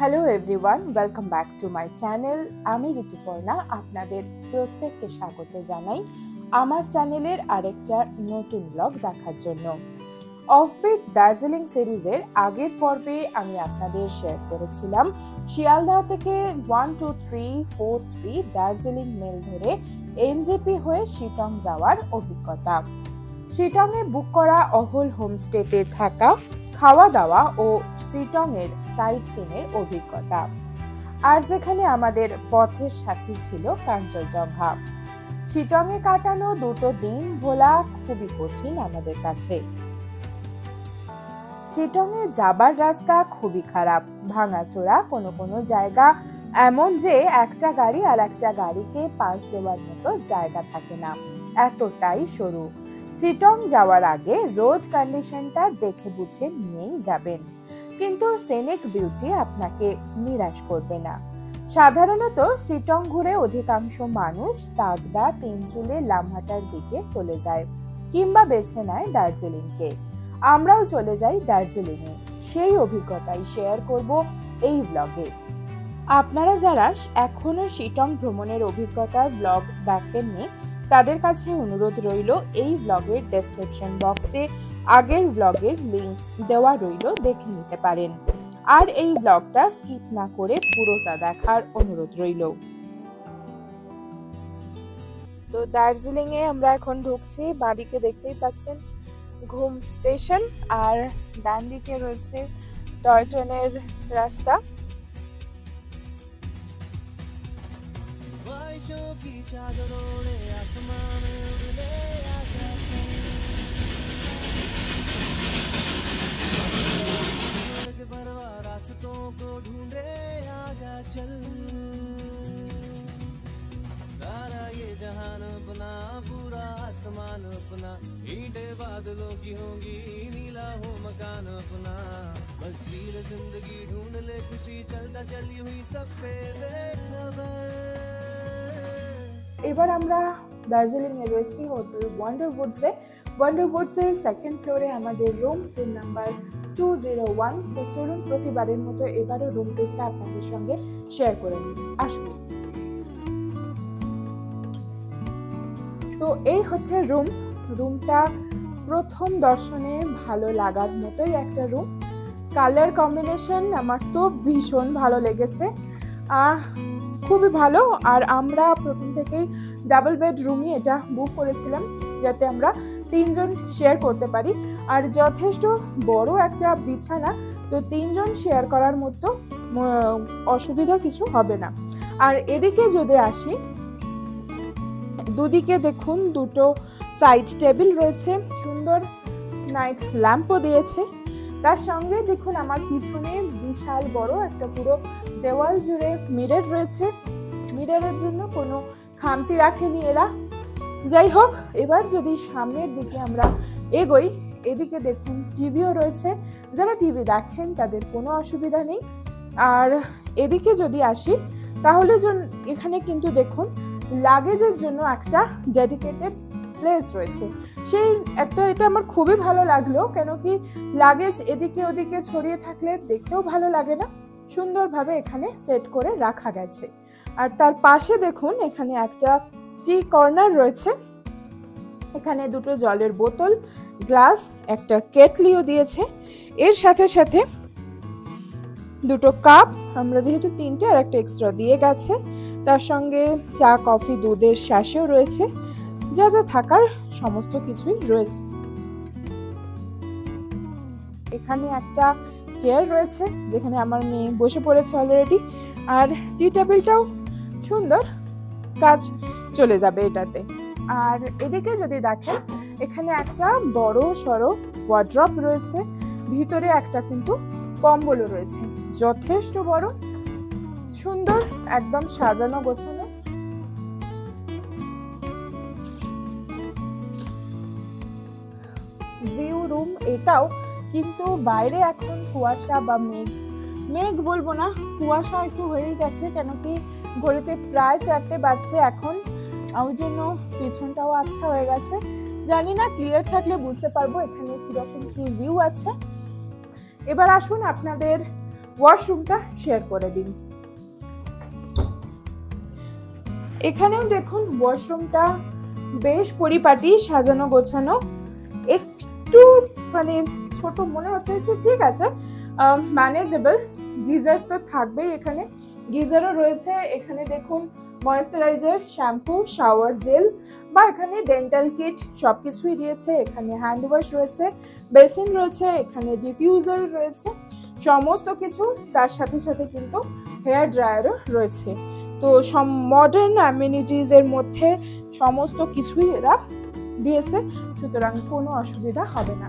Hello everyone, welcome back to my channel. আমি ঋতুপর্ণা, আপনাদের প্রত্যেককে স্বাগত জানাই আমার চ্যানেলের আরেকটা নতুন ব্লগ দেখার জন্য। অফবিট দার্জিলিং সিরিজের আগের পর্বে আমি আপনাদের শেয়ার করেছিলাম শিয়ালদহ থেকে 12343 দার্জিলিং মেল ধরে এনজেপি হয়ে শিটং যাওয়ার অভিজ্ঞতা। শিটংয়ে বুক করা অহল হোমস্টেতে থাকা, খাওয়া দাওয়া ও শিটং এর সাইট সিনের অভিজ্ঞতা। আর যেখানে আমাদের পথের সাথী ছিল কাঞ্চনজঙ্ঘা। শিটংয়ে কাটানো দুটো দিন ভোলা খুবই কঠিন আমাদের কাছে। শিটংয়ে যাবার রাস্তা খুবই খারাপ, ভাঙাচোরা, কোনো জায়গা এমন যে একটা গাড়ি আর একটা গাড়িকে পাশ দেওয়ার মতো জায়গা থাকে না, এতটাই সরু। শিটং যাওয়ার আগে রোড কন্ডিশনটা দেখে বুঝে নিয়েই যাবেন, কিন্তু সিনিক বিউটি আপনাকে নিরাশ করবে না। সাধারণত শিটং ঘুরে অধিকাংশ মানুষ তাগদা, তিনচুলে, লামহাটার দিকে চলে যায় কিংবা বেছে নেয় দার্জিলিংকে। আমরাও চলে যাই দার্জিলিংয়ে, সেই অভিজ্ঞতাই শেয়ার করব এই ব্লগে। আপনারা যারা এখনো শিটং ভ্রমণের অভিজ্ঞতার ব্লগ দেখেননি, তাদের কাছে অনুরোধ রইল এই ব্লগের ডেসক্রিপশন বক্সে আগের ব্লগের লিংক দেওয়া রইল, দেখে নিতে পারেন। আর এই ব্লগটা স্কিপ না করে পুরোটা দেখার অনুরোধ রইল। তো দার্জিলিং এ আমরা এখন ঢুকছি, বাড়িকে দেখতেই পাচ্ছেন ঘুম স্টেশন, আর ডান দিকে রয়েছে টয় ট্রেনের রাস্তা। रास्तों को ढूंढे आजा चल, सारा ये जहान अपना, पूरा आसमान अपना, ईंटें बादलों की होंगी, नीला हो मकान अपना, बस जीर जिंदगी ढूंढ ले खुशी, चलता चली हुई सबसे बेखबर। এবার আমরা দার্জিলিং এ রয়েছি হোটেল ওয়ান্ডারউডসে। ওয়ান্ডারউডসের সেকেন্ড ফ্লোরে আমাদের রুম নাম্বার 201। তো চলুন প্রতিবারের মতো এবারও রুম টুরটা আপনাদের সঙ্গে শেয়ার করে নিই, আসুন। তো এই হচ্ছে রুমটা প্রথম দর্শনে ভালো লাগার মতোই একটা রুম। কালার কম্বিনেশন আমার তো ভীষণ ভালো লেগেছে, খুবই ভালো। আর আমরা প্রথম থেকেই ডাবল বেড রুমই এটা বুক করেছিলাম, যাতে আমরা তিনজন শেয়ার করতে পারি। আর যথেষ্ট বড় একটা বিছানা, তো তিনজন শেয়ার করার মতো অসুবিধা কিছু হবে না। আর এদিকে যদি আসি, দুদিকে দেখুন দুটো সাইড টেবিল রয়েছে, সুন্দর নাইট ল্যাম্পও দিয়েছে। তার সঙ্গে দেখুন আমার পিছনে বিশাল বড় একটা পুরো দেওয়াল জুড়ে মিরর রয়েছে। মিররের জন্য কোনো খামতি রাখেনি এরা। যাই হোক, এবার যদি সামনের দিকে আমরা এগোই, এদিকে দেখুন টিভিও রয়েছে, যারা টিভি দেখেন তাদের কোনো অসুবিধা নেই। আর এদিকে যদি আসি, তাহলে এখানে কিন্তু দেখুন লাগেজের জন্য একটা ডেডিকেটেড প্লেস রয়েছে। সেই এটা আমার খুবই ভালো লাগলো, কেন কি লাগেজ এদিকে ওদিকে ছড়িয়ে থাকলে দেখতেও ভালো লাগে না, সুন্দরভাবে এখানে সেট করে রাখা গেছে। আর তার পাশে দেখুন এখানে একটা টি কর্নার রয়েছে, এখানে দুটো জলের বোতল, গ্লাস, একটা কেটলিও দিয়েছে। এর সাথে সাথে দুটো কাপ, আমরা যেহেতু তিনটে আর একটা এক্সট্রা দিয়ে গেছে। তার সঙ্গে চা, কফি, দুধের শ্যাশেও রয়েছে, যা যা থাকার সমস্ত কিছুই রয়েছে। এখানে একটা চেয়ার রয়েছে, যেখানে আমার মেয়ে বসে পড়েছে অলরেডি। আর টি টেবিলটাও সুন্দর, কাজ চলে যাবে এটাতে। আর এদিকে যদি দেখেন, এখানে একটা বড় সড়ো ওয়ার্ড্রপ রয়েছে, ভিতরে একটা কিন্তু কম্বলও রয়েছে, যথেষ্ট বড়, সুন্দর, একদম সাজানো গোছানো। ভিউ রুম এটাও, কিন্তু বাইরে এখন কুয়াশা বা মেঘ বলবো না, কুয়াশা একটু হয়েই গেছে, কেন কি ঘড়িতে প্রায় 4টে বাজছে এখন, ওই জন্য পিছনটাও আচ্ছা হয়ে গেছে। জানি না, ক্লিয়ার থাকলে বুঝতে পারবো এখানে কিরকম কি ভিউ আছে। এবার আসুন আপনাদের ওয়াশরুমটা শেয়ার করে দিন। এখানেও দেখুন ওয়াশরুমটা বেশ পরিপাটি, সাজানো গোছানো, একটু মানে ছোট মনে হচ্ছে, ঠিক আছে, ম্যানেজেবল। গিজার তো থাকবেই, এখানে গিজারও রয়েছে। এখানে দেখুন ময়েশ্চারাইজার, শ্যাম্পু, শাওয়ার জেল বা এখানে ডেন্টাল কিট সবকিছুই দিয়েছে। এখানে হ্যান্ড ওয়াশ রয়েছে, বেসিন রয়েছে, এখানে ডিফিউজার রয়েছে, সমস্ত কিছু। তার সাথে সাথে কিন্তু হেয়ার ড্রায়ারও রয়েছে। তো সব মডার্ন অ্যামিনিটিজ এর মধ্যে সমস্ত কিছুই এরা দিয়েছে, সুতরাং কোনো অসুবিধা হবে না।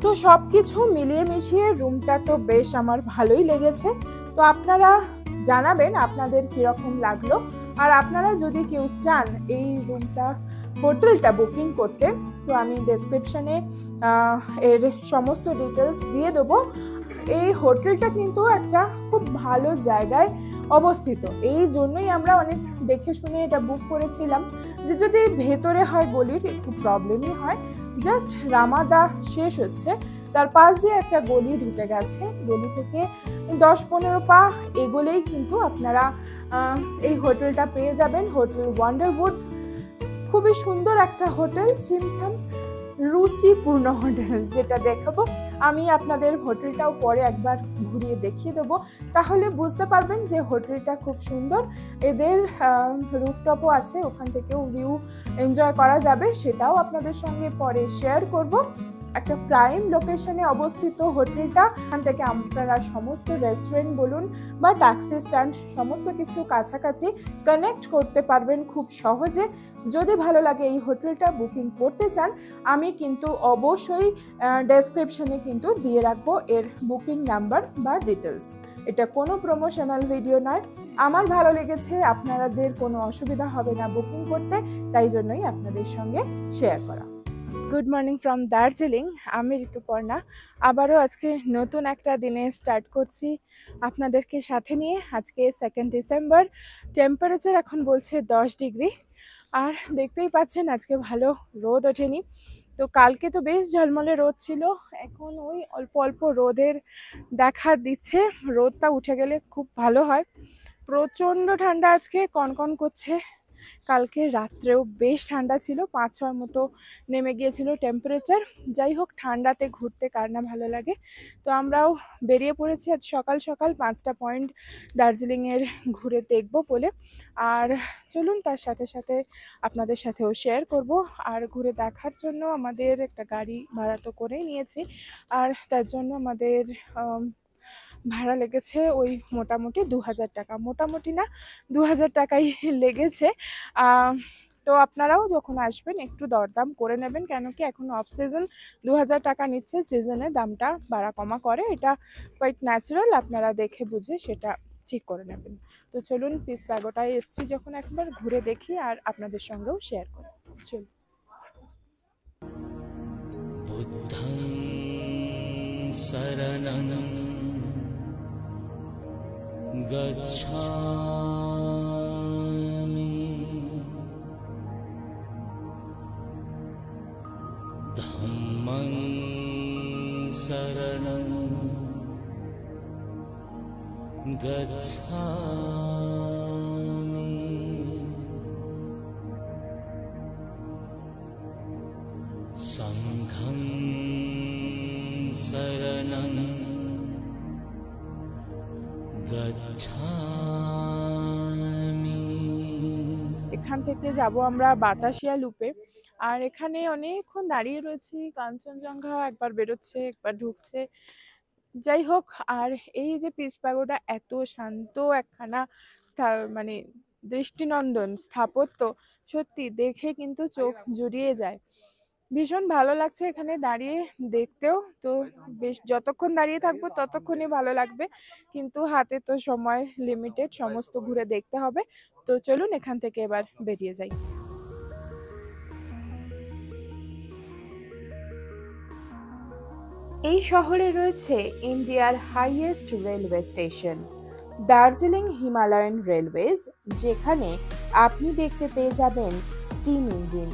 তো সবকিছু মিলিয়ে মিশিয়ে রুমটা তো বেশ আমার ভালোই লেগেছে। তো আপনারা জানাবেন আপনাদের কিরকম লাগলো। আর আপনারা যদি কেউ চান এই রুমটা, হোটেলটা বুকিং করতে, তো আমি ডেসক্রিপশনে এর সমস্ত ডিটেলস দিয়ে দেবো। এই হোটেলটা কিন্তু একটা খুব ভালো জায়গায় অবস্থিত, এই জন্যই আমরা অনেক দেখে শুনে এটা বুক করেছিলাম। যে যদি ভেতরে হয় গলির একটু প্রবলেমই হয়, জাস্ট রামাদা শেষ হচ্ছে, তার পাশ দিয়ে একটা গলি ঢুকে গেছে, গলি থেকে 10-15 পা এগোলেই কিন্তু আপনারা এই হোটেলটা পেয়ে যাবেন। হোটেল ওয়ান্ডারউডস খুবই সুন্দর একটা হোটেল, ছিমছাম রুচিপূর্ণ হোটেল, যেটা দেখাবো আমি আপনাদের। হোটেলটাও পরে একবার ঘুরিয়ে দেখিয়ে দেবো, তাহলে বুঝতে পারবেন যে হোটেলটা খুব সুন্দর। এদের রুফটপও আছে, ওখান থেকেও ভিউ এনজয় করা যাবে, সেটাও আপনাদের সঙ্গে পরে শেয়ার করব। একটা প্রাইম লোকেশনে অবস্থিত হোটেলটা, এখান থেকে আপনারা সমস্ত রেস্টুরেন্ট বলুন বা ট্যাক্সি স্ট্যান্ড সমস্ত কিছু কাছাকাছি কানেক্ট করতে পারবেন খুব সহজে। যদি ভালো লাগে এই হোটেলটা বুকিং করতে চান, আমি কিন্তু অবশ্যই ডেসক্রিপশনে কিন্তু দিয়ে রাখবো এর বুকিং নাম্বার বা ডিটেলস। এটা কোনো প্রমোশনাল ভিডিও নয়, আমার ভালো লেগেছে, আপনাদের কোনো অসুবিধা হবে না বুকিং করতে, তাই জন্যই আপনাদের সঙ্গে শেয়ার করা। গুড মর্নিং ফ্রম দার্জিলিং, আমি ঋতুপর্ণা। আবারও আজকে নতুন একটা দিনে স্টার্ট করছি আপনাদেরকে সাথে নিয়ে। আজকে 2 ডিসেম্বর, টেম্পারেচার এখন বলছে 10 ডিগ্রি। আর দেখতেই পাচ্ছেন আজকে ভালো রোদ ওঠেনি। তো কালকে তো বেশ ঝলমলে রোদ ছিল, এখন ওই অল্প অল্প রোদের দেখা দিচ্ছে। রোদটা উঠে গেলে খুব ভালো হয়। প্রচণ্ড ঠান্ডা, আজকে কনকন করছে। কালকে রাত্রেও বেশ ঠান্ডা ছিল, 5-6 মতো নেমে গিয়েছিল টেম্পারেচার। যাই হোক, ঠান্ডাতে ঘুরতে কার না ভালো লাগে। তো আমরাও বেরিয়ে পড়েছি আজ সকাল সকাল 5টা পয়েন্ট দার্জিলিংয়ের ঘুরে দেখব বলে। আর চলুন তার সাথে সাথে আপনাদের সাথেও শেয়ার করব। আর ঘুরে দেখার জন্য আমাদের একটা গাড়ি ভাড়া তো করেই নিয়েছি, আর তার জন্য আমাদের ভাড়া লেগেছে ওই মোটামুটি 2000 টাকা, মোটামুটি না 2000 টাকাই লেগেছে। তো আপনারাও যখন আসবেন একটু দরদাম করে নেবেন, কেন কি এখন অফ সিজন 2000 টাকা নিচ্ছে, সিজনে দামটা বাড়া কমা করে, এটা কোয়াইট ন্যাচারাল। আপনারা দেখে বুঝে সেটা ঠিক করে নেবেন। তো চলুন, পিস প্যাগোটায় এসছি যখন একবার ঘুরে দেখি আর আপনাদের সঙ্গেও শেয়ার করি। চলুন। বুদ্ধং শরণং গচ্ছামি ধম্মং শরণং গচ্ছামি সংঘং শরণং গচ্ছামি। এখান থেকে যাব আমরা বাতাসিয়া লুপে। আর এখানে অনেকক্ষণ দাঁড়িয়ে রয়েছি, কাঞ্চনজঙ্ঘা একবার বেরোচ্ছে একবার ঢুকছে। যাই হোক, আর এই যে পিস প্যাগোডা এত শান্ত একখানা মানে দৃষ্টিনন্দন স্থাপত্য, সত্যি দেখে কিন্তু চোখ জুড়িয়ে যায়। ভীষণ ভালো লাগছে এখানে দাঁড়িয়ে দেখতেও। তো বেশ যতক্ষণ দাঁড়িয়ে থাকবো ততক্ষণই ভালো লাগবে, কিন্তু হাতে তো সময় লিমিটেড, সমস্ত ঘুরে দেখতে হবে। তো চলুন এখান থেকে এবার বেরিয়ে যাই। এই শহরে রয়েছে ইন্ডিয়ার highest railway station Darjeeling Himalayan railways, যেখানে আপনি দেখতে পেয়ে যাবেন স্টিম ইঞ্জিন,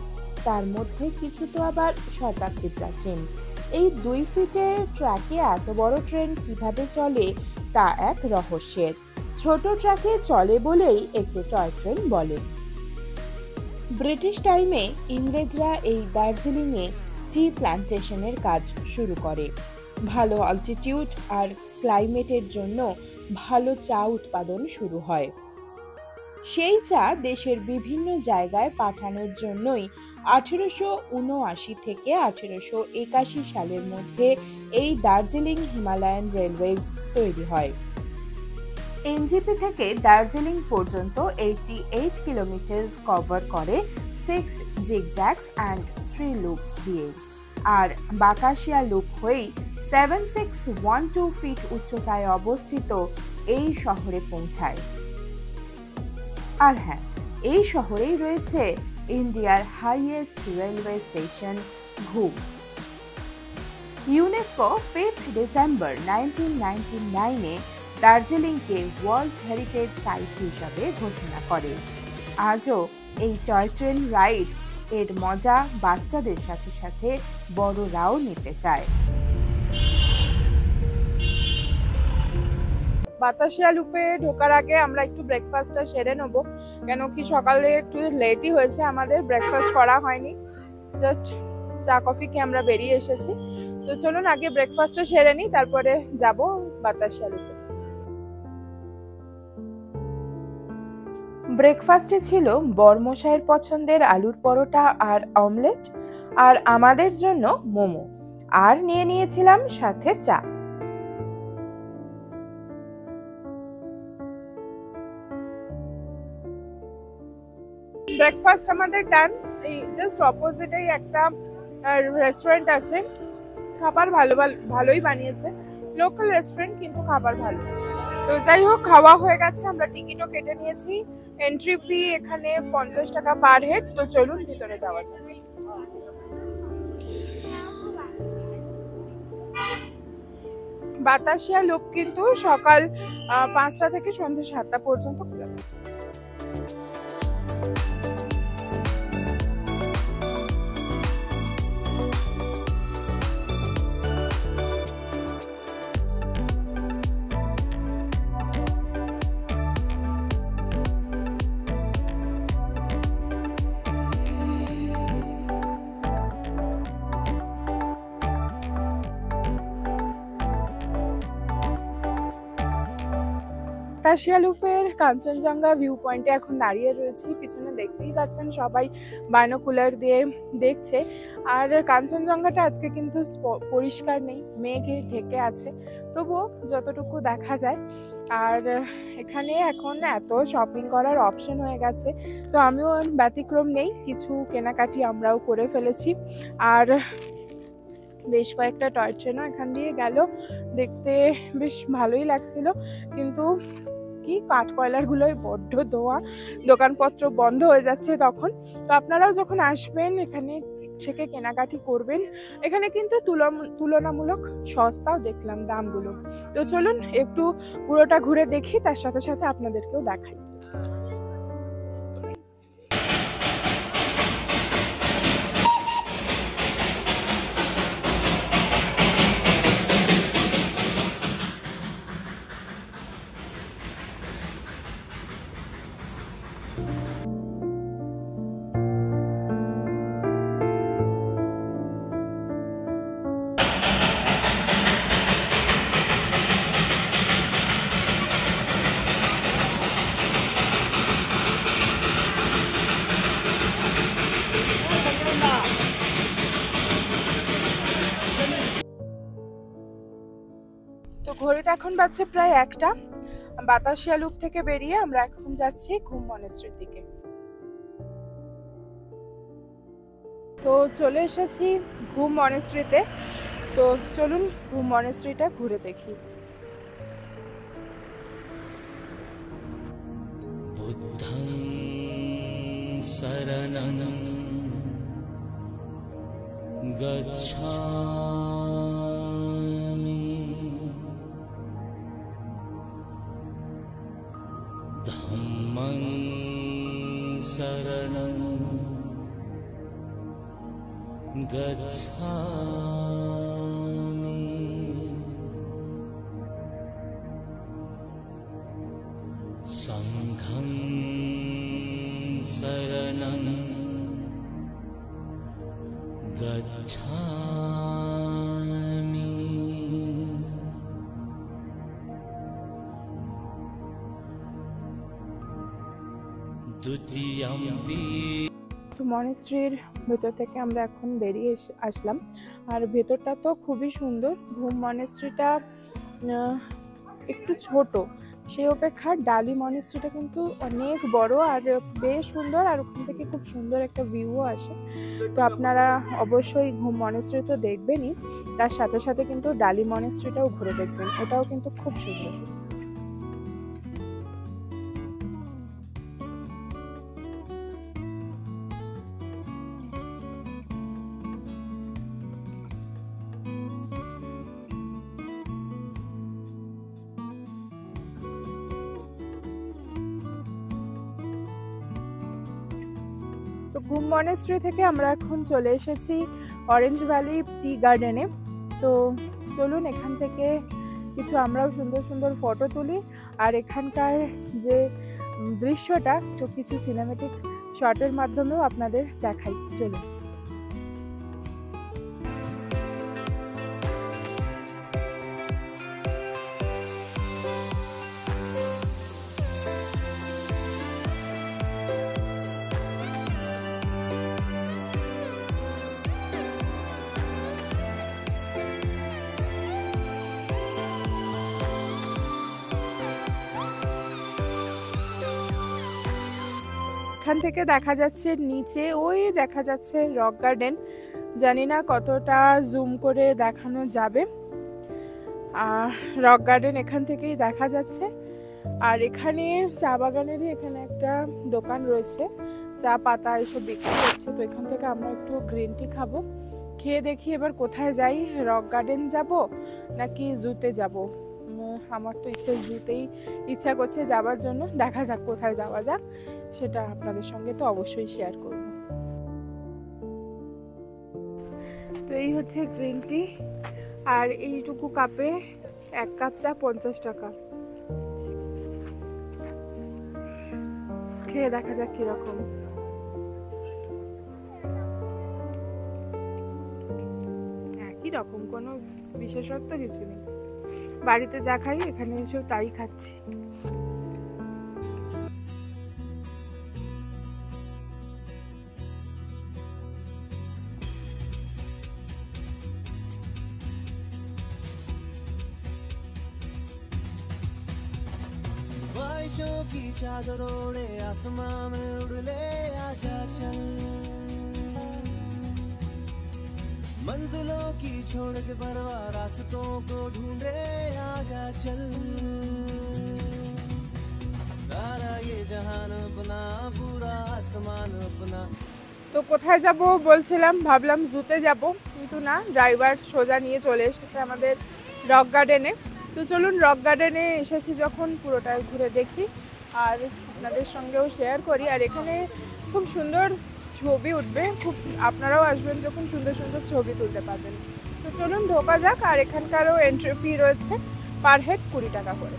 তার মধ্যে কিছু তো আবার শতাব্দী প্রাচীন। এই 2 ফিটের ট্র্যাকে এত বড় ট্রেন কিভাবে চলে তা এক রহস্যের। ছোট ট্র্যাকে চলে বলেই একটি টয় ট্রেন বলে। ব্রিটিশ টাইমে ইংরেজরা এই দার্জিলিংয়ে টি প্ল্যান্টেশনের কাজ শুরু করে। ভালো অল্টিটিউড আর ক্লাইমেটের জন্য ভালো চা উৎপাদন শুরু হয়। সেই চা দেশের বিভিন্ন জায়গায় পাঠানোর জন্যই 1879 থেকে 1881 সালের মধ্যে এই দার্জিলিং হিমালয়ান রেলওয়েজ তৈরি হয়। এনজিপি থেকে দার্জিলিং পর্যন্ত 88 কিলোমিটার কভার করে 6 জিগজ্যাগস অ্যান্ড 3 লুপস দিয়ে, আর বাকাশিয়া লুপ হয়েই 7612 ফিট উচ্চতায় অবস্থিত এই শহরে পৌঁছায়। আর হ্যাঁ, এই শহরেই রয়েছে ইন্ডিয়ার highest railway station Ghum. UNESCO 5 December 1999-এ দার্জিলিংকে ওয়ার্ল্ড হেরিটেজ সাইট হিসাবে ঘোষণা করে। আজও এই টয় ট্রেন রাইড এর মজা বাচ্চাদের সাথে সাথে বড়রাও নিতে চায়। বাতাসিয়া লুপে ঢোকার আগে আমরা একটু ব্রেকফাস্টটা সেরে নেবো, কেন কি সকালে একটু লেটই হয়েছে, আমাদের ব্রেকফাস্ট করা হয়নি, জাস্ট চা কফি খেয়ে আমরা বেরিয়ে এসেছি। তো চলুন আগে ব্রেকফাস্টটা সেরে নিই, তারপরে যাব বাতাসিয়া লুপে। ব্রেকফাস্টে ছিল বরমশাইয়ের পছন্দের আলুর পরোটা আর অমলেট, আর আমাদের জন্য মোমো, আর নিয়ে নিয়েছিলাম সাথে চা। ব্রেকফাস্ট আমাদের ডান। এই জাস্ট অপোজিটেই একটা রেস্টুরেন্ট আছে, খাবার ভালোই বানিয়েছে, লোকাল রেস্টুরেন্ট কিন্তু খাবার ভালো। তো যাই হোক, খাওয়া হয়ে গেছে, আমরা টিকিটও কেটে নিয়েছি। এন্ট্রি ফি এখানে 50 টাকা পার হেড। তো চলুন ভিতরে যাওয়া যাক। বাতাসিয়া লুপ কিন্তু সকাল 5টা থেকে সন্ধ্যে 7টা পর্যন্ত খোলা। বাতাসিয়া লুপের কাঞ্চনজঙ্ঘা ভিউ পয়েন্টে এখন দাঁড়িয়ে রয়েছি। পিছনে দেখতেই পাচ্ছেন সবাই বাইনোকুলার দিয়ে দেখছে। আর কাঞ্চনজঙ্ঘাটা আজকে কিন্তু পরিষ্কার নেই, মেঘে ঢেকে আছে, তবুও যতটুকু দেখা যায়। আর এখানে এখন এত শপিং করার অপশন হয়ে গেছে, তো আমিও ব্যতিক্রম নেই, কিছু কেনাকাটি আমরাও করে ফেলেছি। আর বেশ কয়েকটা টয় ট্রেনও এখান দিয়ে গেল, দেখতে বেশ ভালোই লাগছিল। কিন্তু কি কাঠকয়লার গুলোই বড্ড ধোয়া, দোকানপত্র বন্ধ হয়ে যাচ্ছে তখন। তো আপনারাও যখন আসবেন এখানে থেকে কেনাকাটি করবেন। এখানে কিন্তু তুলনামূলক সস্তাও দেখলাম দামগুলো। তো চলুন একটু পুরোটা ঘুরে দেখি, তার সাথে সাথে আপনাদেরকেও দেখাই। তো ঘড়িতে এখন বাজছে প্রায় 1টা। বাতাসিয়া লুপ থেকে বেরিয়ে আমরা এখন যাচ্ছি ঘুম মনেস্ট্রির দিকে। তো চলে এসেছি ঘুম মনেস্ট্রিতে। তো চলুন ঘুম মনেস্ট্রিটা ঘুরে দেখি। বুদ্ধং শরণং গচ্ছামি ধম্মং শরণং গচ্ছামি संघं शरणं गच्छामि। द्वितीयम्पि। তো মনেস্ট্রির ভেতর থেকে আমরা এখন বেরিয়ে আসলাম, আর ভেতরটা তো খুবই সুন্দর। ঘুম মনেস্ট্রিটা একটু ছোট, সেই অপেক্ষা ডালি মনেস্ট্রিটা কিন্তু অনেক বড় আর বেশ সুন্দর, আর ওখান থেকে খুব সুন্দর একটা ভিউও আসে। তো আপনারা অবশ্যই ঘুম মনেস্ট্রি তো দেখবেনই, তার সাথে সাথে কিন্তু ডালি মনেস্ট্রিটাও ঘুরে দেখবেন, ওটাও কিন্তু খুব সুন্দর। তো ঘুম মনেস্ট্রি থেকে আমরা এখন চলে এসেছি অরেঞ্জ ভ্যালি টি গার্ডেনে। তো চলুন এখান থেকে কিছু আমরাও সুন্দর সুন্দর ফটো তুলি, আর এখানকার যে দৃশ্যটা তো কিছু সিনেমেটিক শটের মাধ্যমেও আপনাদের দেখাই। চলুন। এখান থেকে দেখা যাচ্ছে নিচে, ওই দেখা যাচ্ছে রক গার্ডেন। জানি না কতটা জুম করে দেখানো যাবে। রক গার্ডেন এখান থেকেই দেখা যাচ্ছে। আর এখানে চা বাগানেরই এখানে একটা দোকান রয়েছে, চা পাতা এসব বিক্রি করছে। তো এখান থেকে আমরা একটু গ্রিন টি খাবো, খেয়ে দেখি এবার কোথায় যাই, রক গার্ডেন যাব নাকি জুতে যাব। আমার তো জুতেই ইচ্ছা করছে যাবার জন্য, দেখা যাক কোথায় যাওয়া যাক, সেটা আপনাদের সঙ্গে তো অবশ্যই শেয়ার করব। তো এই হচ্ছে গ্রিন টি, আর এইটুকু কাপে 1 কাপ চা 50 টাকা। খেয়ে দেখা যাক কিরকম। একই রকম, কোনো বিশেষত্ব কিছু নেই। বাড়িতে যা খাই এখানে এসেও তাই খাচ্ছি। ख्वाहिशों की चादर ओढ़े आसमां में उड़ ले आजा चल, मंजिलों की छोड़ के परवाह रास्तों को ढूंढे आजा चल, सारा ये जहान अपना पूरा आसमान अपना। তো কোথায় যাব বলছিলাম, ভাবলাম জুতে যাব, কিন্তু না, ড্রাইভার সোজা নিয়ে চলে এসেছে আমাদের রক গার্ডেনে। তো চলুন রক গার্ডেনে এসেছি যখন পুরোটা ঘুরে দেখি আর আপনাদের সঙ্গেও শেয়ার করি। আর এখানে খুব সুন্দর ছবি উঠবে, খুব আপনারাও আসবেন যখন সুন্দর সুন্দর ছবি তুলতে পারবেন। তো চলুন ঢোকা যাক। আর এখানকারও এন্ট্রি ফি রয়েছে পার হেড 20 টাকা করে।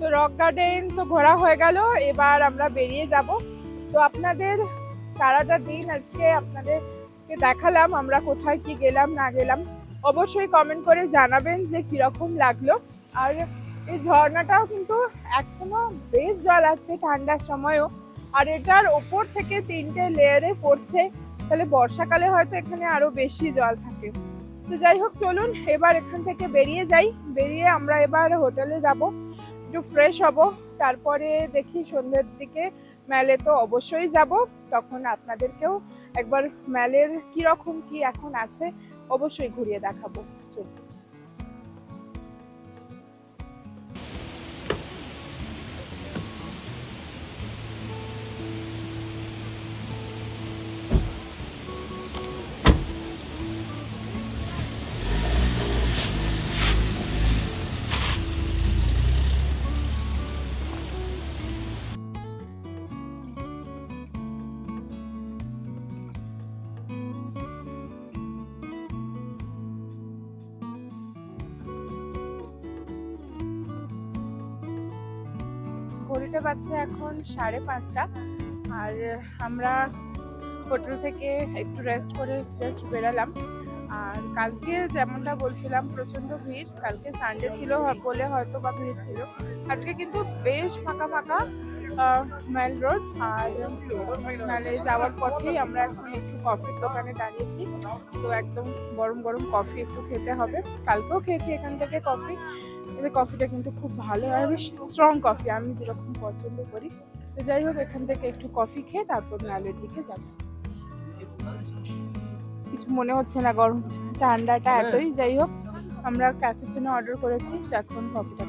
তো রক গার্ডেন তো ঘোরা হয়ে গেল, এবার আমরা বেরিয়ে যাব। তো আপনাদের সারাটা দিন আজকে আপনাদেরকে দেখালাম আমরা কোথায় কি গেলাম না গেলাম। অবশ্যই কমেন্ট করে জানাবেন যে কিরকম লাগলো। আর এই ঝর্ণাটাও কিন্তু এখনো বেশ জল আছে ঠান্ডার সময়ও, আর এটার ওপর থেকে 3টে লেয়ারে পড়ছে, তাহলে বর্ষাকালে হয়তো এখানে আরো বেশি জল থাকে। তো যাই হোক, চলুন এবার এখান থেকে বেরিয়ে যাই। বেরিয়ে আমরা এবার হোটেলে যাব, একটু ফ্রেশ হব, তারপরে দেখি সন্ধ্যের দিকে মেলে তো অবশ্যই যাব, তখন আপনাদেরকেও একবার মেলের কিরকম কি এখন আছে অবশ্যই ঘুরিয়ে দেখাবো। চলুন। ঘড়িতে বাজছে এখন 5:30 আর আমরা হোটেল থেকে একটু রেস্ট করে জাস্ট বেরালাম। আর কালকে যেমনটা বলছিলাম প্রচণ্ড ভিড়, কালকে সানডে ছিল বলে হয়তো বা ভিড় ছিল। আজকে কিন্তু বেশ ফাঁকা ফাঁকা মেল রোড। আর মেলে যাওয়ার পথেই আমরা এখন একটু কফির দোকানে দাঁড়িয়েছি, তো একদম গরম গরম কফি একটু খেতে হবে। কালকেও খেয়েছি এখান থেকে কফি, কিন্তু কফিটা কিন্তু খুব ভালো আর বেশ স্ট্রং কফি, আমি যেরকম পছন্দ করি। তো যাই হোক, এখান থেকে একটু কফি খেয়ে তারপর মেলের দিকে যাব। কিছু মনে হচ্ছে না, গরম ঠান্ডাটা এতই। যাই হোক, আমরা ক্যাফেচিনো অর্ডার করেছি, এখন কফিটা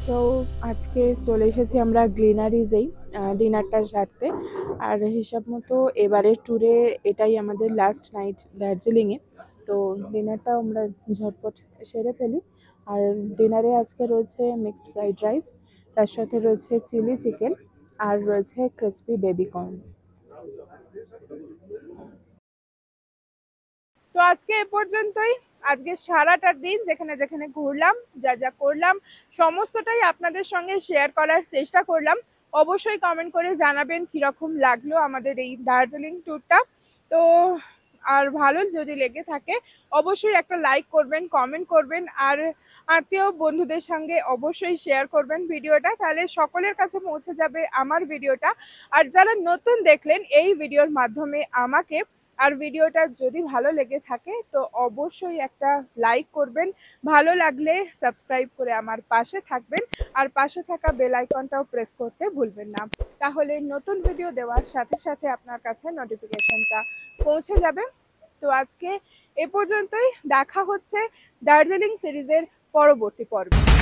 তো আজকে চলে এসেছি আমরা গ্লিনারিজেই ডিনারটা সারতে। আর হিসাব মতো এবারের ট্যুরে এটাই আমাদের লাস্ট নাইট দার্জিলিংয়ে, তো ডিনারটা আমরা ঝটপট সেরে ফেলি। আর ডিনারে আজকে রয়েছে মিক্সড ফ্রাইড রাইস, তার সাথে রয়েছে চিলি চিকেন, আর রয়েছে ক্রিসপি বেবি কর্ন। তো আজকে এ পর্যন্তই। আজকে সারাটা দিন যেখানে যেখানে ঘুরলাম, যা যা করলাম, সমস্তটাই আপনাদের সঙ্গে শেয়ার করার চেষ্টা করলাম। অবশ্যই কমেন্ট করে জানাবেন কীরকম লাগলো আমাদের এই দার্জিলিং ট্যুরটা। তো আর ভালো যদি লেগে থাকে অবশ্যই একটা লাইক করবেন, কমেন্ট করবেন, আর আত্মীয় বন্ধুদের সঙ্গে অবশ্যই শেয়ার করবেন ভিডিওটা, তাহলে সকলের কাছে পৌঁছে যাবে আমার ভিডিওটা। আর যারা নতুন দেখলেন এই ভিডিওর মাধ্যমে আমাকে, আর ভিডিওটা যদি ভালো লেগে থাকে তো অবশ্যই একটা লাইক করবেন, ভালো লাগলে সাবস্ক্রাইব করে আমার পাশে থাকবেন, আর পাশে থাকা বেল আইকনটাও প্রেস করতে ভুলবেন না, তাহলে নতুন ভিডিও দেওয়ার সাথে সাথে আপনার কাছে নোটিফিকেশনটা পৌঁছে যাবে। তো আজকে এ পর্যন্তই, দেখা হচ্ছে দার্জিলিং সিরিজের পরবর্তী পর্বে।